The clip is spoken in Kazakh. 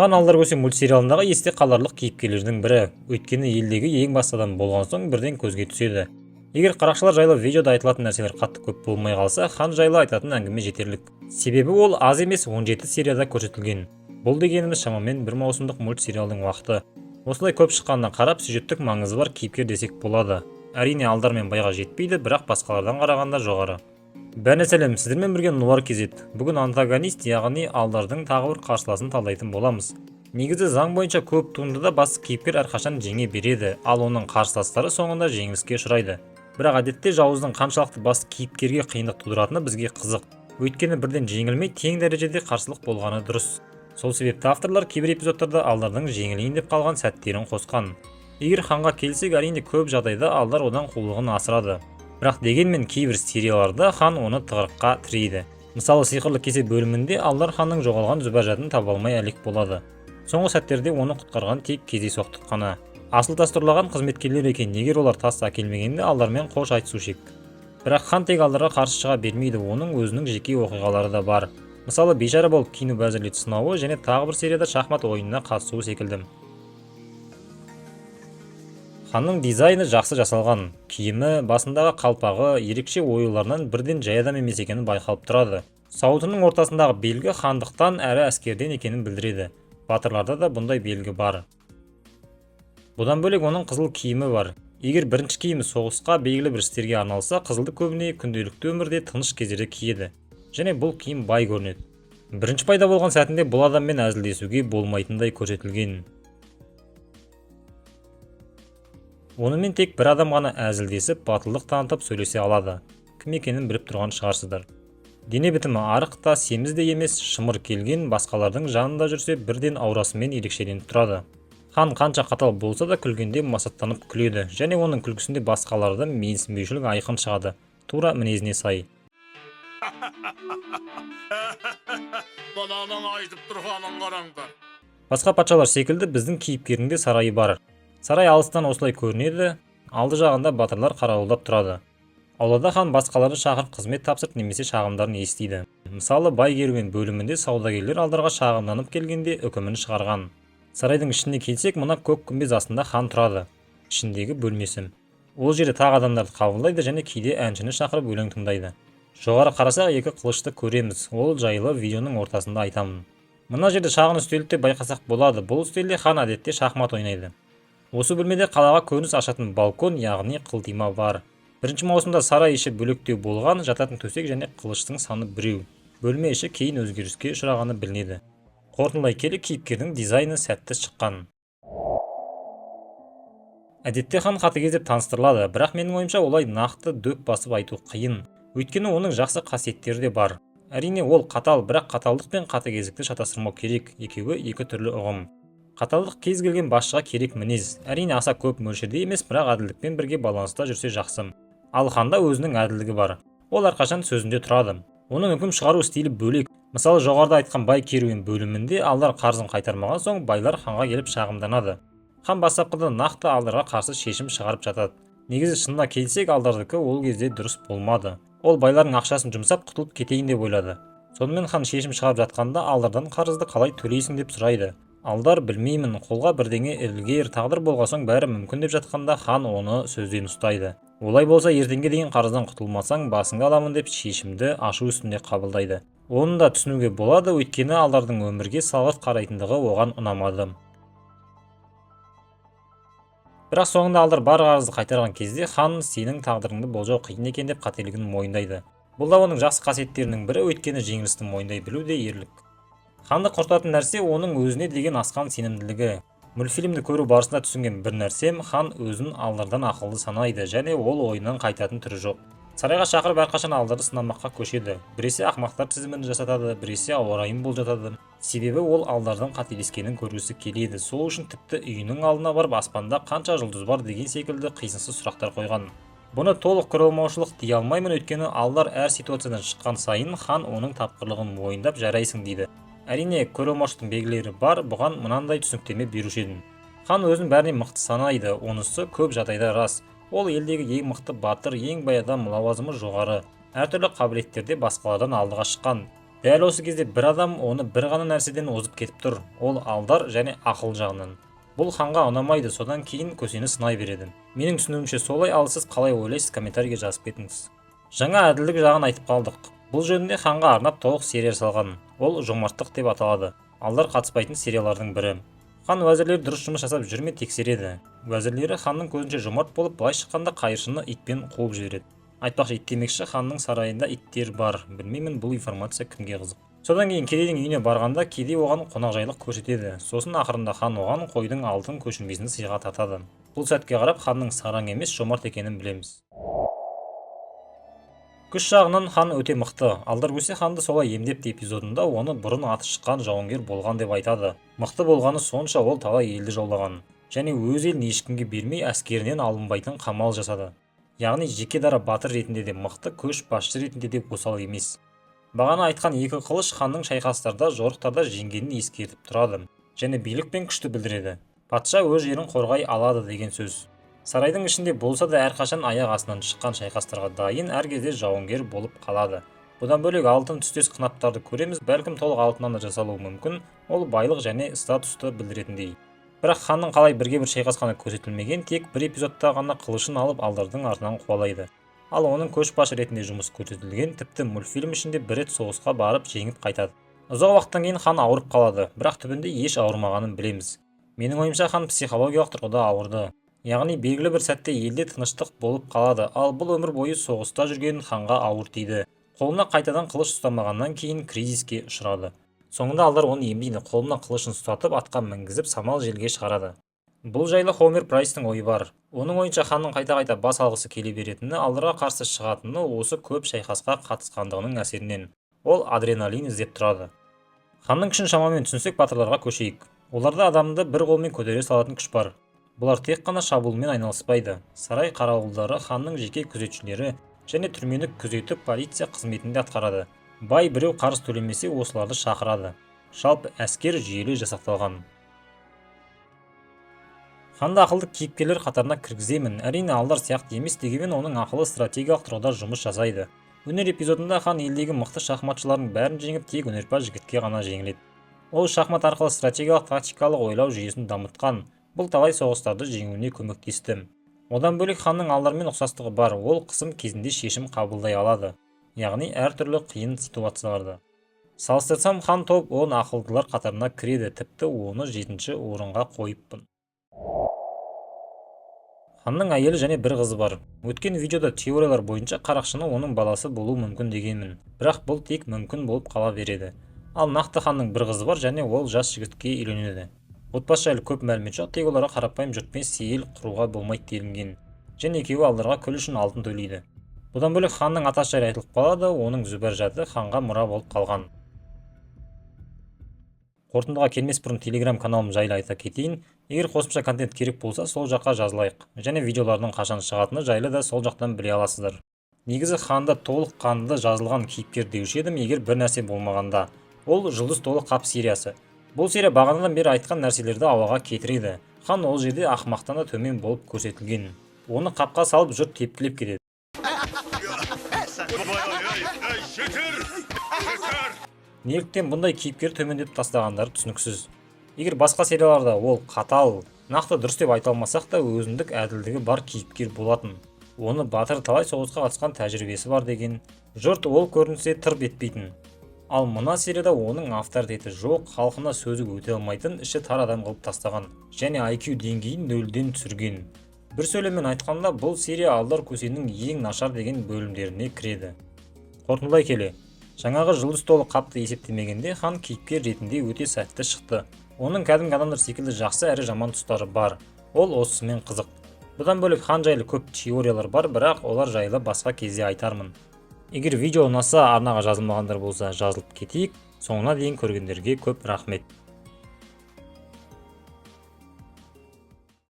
Хан алдар көсе мультсериалындағы есте қаларлық кейіпкерлердің бірі, өйткені елдегі ең басты адам болған соң бірден көзге түседі. Егер қарақшылар жайлы видеода айтылатын нәрселер қатты көп болмай қалса, хан жайлы айтатын әңгіме жетерлік. Себебі ол аз емес 17 серияда көрсетілген. Бұл дегеніміз шамамен бір маусымдық мультсериалдың уақыты. Осылай көп шыққанына қарап, сюжеттік маңызы бар кейіпкер десек болады. Әрине алдар мен байға жетпейді, бірақ басқалардан қарағанда жоғары. Бәріне сәлем, сіздермен бірге Нуар кезет. Бүгін антагонист, яғни алдардың тағы бір қарсыласын талдайтын боламыз. Негізі заң бойынша көп туындыда басты кейіпкер әрқашан жеңе береді, ал оның қарсыластары соңында жеңіліске ұшырайды. Бірақ әдетте жауыздың қаншалықты басты кейіпкерге қиындық тудыратыны бізге қызық. Өйткені бірден жеңілмей тең дәрежеде қарсылық болғаны дұрыс. Сол себепті авторлар кейбір эпизодтарда алдардың жеңілейін деп қалған сәттерін қосқан. Егер ханға келсек, әрине көп жағдайда алдар одан қулығын асырады. Бірақ дегенмен кейбір серияларда хан оны тығырыққа тірейді. Мысалы, сиқырлы кесе бөлімінде алдар ханның жоғалған зүбәжатын таба алмай әлек болады. Соңғы сәттерде оны құтқарған тек кездейсоқтық қана. Асыл тас тұрлаған қызметкерлер екен, егер олар тас әкелмегенде алдармен қош айтысушы ек. Бірақ хан тек алдарға қарсы шыға бермейді, оның өзінің жеке оқиғалары да бар. Мысалы, бейшара болып киініп әзірлет сынауы және тағы бір серияда шахмат ойынына қатысуы секілді. Ханның дизайны жақсы жасалған, киімі, басындағы қалпағы, ерекше оюларынан бірден жай адам емес екені байқалып тұрады. Сауытының ортасындағы белгі хандықтан әрі әскерден екенін білдіреді. Батырларда да бұндай белгі бар. Бұдан бөлек оның қызыл киімі бар. Егер бірінші киімі соғысқа белгілі бір істерге арналса, қызылды көбіне күнделікті өмірде тыныш кездерде киеді. Және бұл киім бай көрінеді. Бірінші пайда болған сәтінде бұл адаммен әзілдесуге болмайтындай көрсетілген. Онымен тек бір адам ғана әзілдесіп, батылдық танытып сөйлесе алады. Кім екенін біліп тұрған шығарсыздар. Дене бітімі арық та, семіз де емес, шымыр келген, басқалардың жанында жүрсе бірден аурасымен ерекшеленіп тұрады. Хан қанша қатал болса да күлгенде масаттанып күледі, және оның күлкісінде басқаларды менсінбеушілік айқын шығады, тура мінезіне сай. Басқа патшалар секілді біздің кейіпкерінде сарайы бар. Сарай алыстан осылай көрінеді, алды жағында батырлар қарауылдап тұрады. Аулада хан басқаларды шақырып қызмет тапсырып немесе шағымдарын естиді. Мысалы, бай керуен бөлімінде саудагерлер алдарға шағымданып келгенде үкімін шығарған. Сарайдың ішіне келсек, мұна көк күмбез астында хан тұрады. Ішіндегі бөлмесі. Ол жерде тағы адамдарды қабылдайды және кейде әншіні шақырып өлең тыңдайды. Жоғары қарасақ, екі қылышты көреміз. Ол жайлы видеоның ортасында айтамын. Мына жерде шағын үстелді байқасақ болады. Бұл үстелде хан әдетте шахмат ойнайды. Осы бөлмеде қалаға көрініс ашатын балкон, яғни қылтима бар. Бірінші маусымда сарай іші бөлектеу болған, жататын төсек және қылыштың саны біреу. Бөлме іші кейін өзгеріске ұшырағаны білінеді. Қорытындылай келе, кейіпкердің дизайны сәтті шыққан. Әдетте хан қатыгез деп таныстырылады, бірақ менің ойымша олай нақты дөп басып айту қиын. Өйткені оның жақсы қасиеттері де бар. Әрине ол қатал, бірақ қаталдық пен қатыгездікті шатастырмау керек, екеуі екі түрлі ұғым. Қаталдық кез келген басшыға керек мінез. Әрине аса көп мөлшерде емес, бірақ әділдікпен бірге баланста жүрсе жақсы. Ал ханда өзінің әділдігі бар. Ол әрқашан сөзінде тұрады. Оның үкім шығару стилі бөлек. Мысалы, жоғарыда айтқан бай керуен бөлімінде алдар қарызын қайтармаған соң байлар ханға келіп шағымданады. Хан бастапқыда нақты алдарға қарсы шешім шығарып жатады. Негізі шынына келсек, алдардікі ол кезде дұрыс болмады. Ол байлардың ақшасын жұмсап құтылып кетейін деп ойлады. Сонымен хан шешім шығарып жатқанда алдардан қарызды қалай төлейсің деп сұрайды. Алдар білмеймін, қолға бірдеңе ілгер тағдыр болған соң бәрі мүмкін деп жатқанда хан оны сөзден ұстайды. Олай болса ертеңге деген қарыздан құтылмасаң басыңды аламын деп шешімді ашу үстінде қабылдайды. Оны да түсінуге болады, өйткені алдардың өмірге салғырт қарайтындығы оған ұнамады. Бірақ соңында алдар бар қарызды қайтарған кезде хан сенің тағдырыңды болжау қиын екен деп қателігін мойындайды. Бұл да оның жақсы қасиеттерінің бірі, өйткені жеңілісті мойындай білу де ерлік. Ханды құртатын нәрсе оның өзіне деген асқан сенімділігі. Мультфильмді көру барысында түсінген бір нәрсем, хан өзін алдардан ақылды санайды және ол ойынан қайтатын түрі жоқ. Сарайға шақырып әрқашан алдарды сынамаққа көшеді. Біресе ақымақтар тізімін жасатады, біресе ауа райын болжатады. Себебі ол алдардан қателескенін көргісі келеді. Сол үшін тіпті үйінің алдына барып аспанда қанша жұлдыз бар деген секілді қисынсыз сұрақтар қойған. Бұны толық көре алмаушылық дей алмаймын, өйткені алдар әр ситуациядан шыққан сайын хан оның тапқырлығын мойындап жарайсың дейді. Әрине, көре алмаушылықтың белгілері бар, бұған мынандай түсініктеме беруші едім. Хан өзін бәрінен мықты санайды, онысы көп жағдайда рас. Ол елдегі ең мықты батыр, ең бай адам, лауазымы жоғары. Әртүрлі қабілеттерде басқалардан алдыға шыққан. Дәл осы кезде бір адам оны бір ғана нәрседен озып кетіп тұр, ол алдар және ақыл жағынан. Бұл ханға ұнамайды, содан кейін көсені сынай береді. Менің түсінуімше солай, ал сіз қалай ойлайсыз, комментарийге жазып кетіңіз. Жаңа әділдік жағын айтып қалдық. Бұл жөнінде ханға арнап толық серия салған. Ол жомарттық деп аталады. Алдар қатыспайтын сериялардың бірі. Хан уәзірлері дұрыс жұмыс жасап жүр ме тексереді. Уәзірлері ханның көзінше жомарт болып, былай шыққанда қайыршыны итпен қуып жібереді. Айтпақшы, ит демекші, ханның сарайында иттер бар. Білмеймін, бұл информация кімге қызық. Содан кейін кедейдің үйіне барғанда кедей оған қонақжайлық көрсетеді. Сосын ақырында хан оған қойдың алтын көшірмесін сыйға тартады. Бұл сәтке қарап ханның сараң емес, жомарт екенін білеміз. Күш жағынан хан өте мықты. Алдар көсе ханды солай емдепті эпизодында оны бұрын аты шыққан жауынгер болған деп айтады. Мықты болғаны сонша ол талай елді жаулаған. Және өз елін ешкімге бермей әскерінен алынбайтын қамал жасады. Яғни жеке дара батыр ретінде де мықты, көш басшы ретінде де осал емес. Бағана айтқан екі қылыш ханның шайқастарда, жорықтарда жеңгенін ескертіп тұрады. Және билік пен күшті білдіреді. Патша өз жерін қорғай алады деген сөз. Сарайдың ішінде болса да әрқашан аяқ астынан шыққан шайқастарға дайын, әр кезде жауынгер болып қалады. Бұдан бөлек алтын түстес қынаптарды көреміз, бәлкім толық алтыннан да жасалуы мүмкін, ол байлық және статусты білдіретіндей. Бірақ ханның қалай бірге бір шайқасқаны көрсетілмеген, тек бір эпизодта ғана қылышын алып алдардың артынан қуалайды. Ал оның көшбасшы ретінде жұмыс көрсетілген, тіпті мультфильм ішінде бір рет соғысқа барып жеңіп қайтады. Ұзақ уақыттан кейін хан ауырып қалады, бірақ түбінде еш ауырмағанын білеміз. Менің ойымша хан психологиялық тұрғыда ауырды. Яғни белгілі бір сәтте елде тыныштық болып қалады, ал бұл өмір бойы соғыста жүрген ханға ауыр тиді. Қолына қайтадан қылыш ұстамағаннан кейін кризиске ұшырады. Соңында алдар оны емдейді, қолына қылышын ұстатып атқа мінгізіп самал желге шығарады. Бұл жайлы Хомер Прайстың ойы бар. Оның ойынша ханның қайта-қайта бас алғысы келе беретіні, алдарға қарсы шығатыны осы көп шайқасқа қатысқандығының әсерінен. Ол адреналин іздеп тұрады. Ханның күшін шамамен түсінсек, батырларға көшейік. Оларда адамды бір қолмен көтере салатын күш бар. Бұлар тек қана шабуылмен айналыспайды. Сарай қарауылдары, ханның жеке күзетшілері және түрмені күзетіп полиция қызметінде атқарады. Бай біреу қарыз төлемесе осыларды шақырады. Жалпы әскер жүйелі жасақталған. Ханды ақылды кейіпкерлер қатарына кіргіземін. Әрине алдар сияқты емес, дегенмен оның ақылы стратегиялық тұрғыда жұмыс жасайды. Өнер эпизодында хан елдегі мықты шахматшылардың бәрін жеңіп, тек өнерпаз жігітке ғана жеңіледі. Ол шахмат арқылы стратегиялық тактикалық ойлау жүйесін дамытқан. Бұл талай соғыстарды жеңуіне көмектесті. Одан бөлек ханның алдармен ұқсастығы бар, ол қысым кезінде шешім қабылдай алады. Яғни әртүрлі қиын ситуацияларды. Салыстырсам, хан топ 10 ақылдылар қатарына кіреді, тіпті оны 7-ші орынға қойыппын. Ханның әйелі және бір қызы бар. Өткен видеода теориялар бойынша қарақшының оның баласы болуы мүмкін дегенмін. Бірақ бұл тек мүмкін болып қала береді. Ал нақты ханның бір қызы бар және ол жас жігітке үйленеді. Отбасы жайлы көп мәлімет жоқ, тек оларға қарапайым жұртпен сейіл құруға болмайды делінген. Және екеуі алдарға күл үшін алтын төлейді. Бұдан бөлек ханның атасы жайлы айтылып қалады, оның Зүбәржаты ханға мұра болып қалған. Қорытындыға келмес бұрын Telegram каналым жайлы айта кетейін. Егер қосымша контент керек болса, сол жаққа жазылайық. Және видеолардың қашан шығатыны жайлы да сол жақтан біле аласыздар. Негізі ханда толық қанды жазылған кейіпкер деуші едім, егер бір нәрсе болмағанда. Ол Жұлдыз толы қап сериясы. Бұл серия бағанадан бері айтқан нәрселерді ауаға кетіреді. Хан ол жерде ақымақтан да төмен болып көрсетілген. Оны қапқа салып жұрт тепкілеп кетеді. Неліктен бұндай кейіпкер төмендеп тастағандары түсініксіз. Егер басқа серияларда ол қатал, нақты дұрыс деп айта алмасақ та өзіндік әділдігі бар кейіпкер болатын. Оны батыр талай соғысқа қатысқан тәжірибесі бар деген. Жұрт ол көрінсе тырп етпейтін. Ал мына серияда оның авторитеті жоқ, халқына сөзі өте алмайтын, іші тар адам қылып тастаған. Және IQ деңгейін 0-ден түсірген. Бір сөйлеммен айтқанда, бұл серия алдар көсенің ең нашар деген бөлімдеріне кіреді. Қорытындылай келе, жаңағы Жұлдыз толы қапты есептемегенде хан кейіпкер ретінде өте сәтті шықты. Оның кәдімгі адамдар секілді жақсы әрі жаман тұстары бар. Ол осысымен қызық. Бұдан бөлек хан жайлы көп теориялар бар, бірақ олар жайлы басқа кезде айтармын. Егер видео ұнаса, арнаға жазылмағандар болса жазылып кетейік. Соңына дейін көргендерге көп рахмет.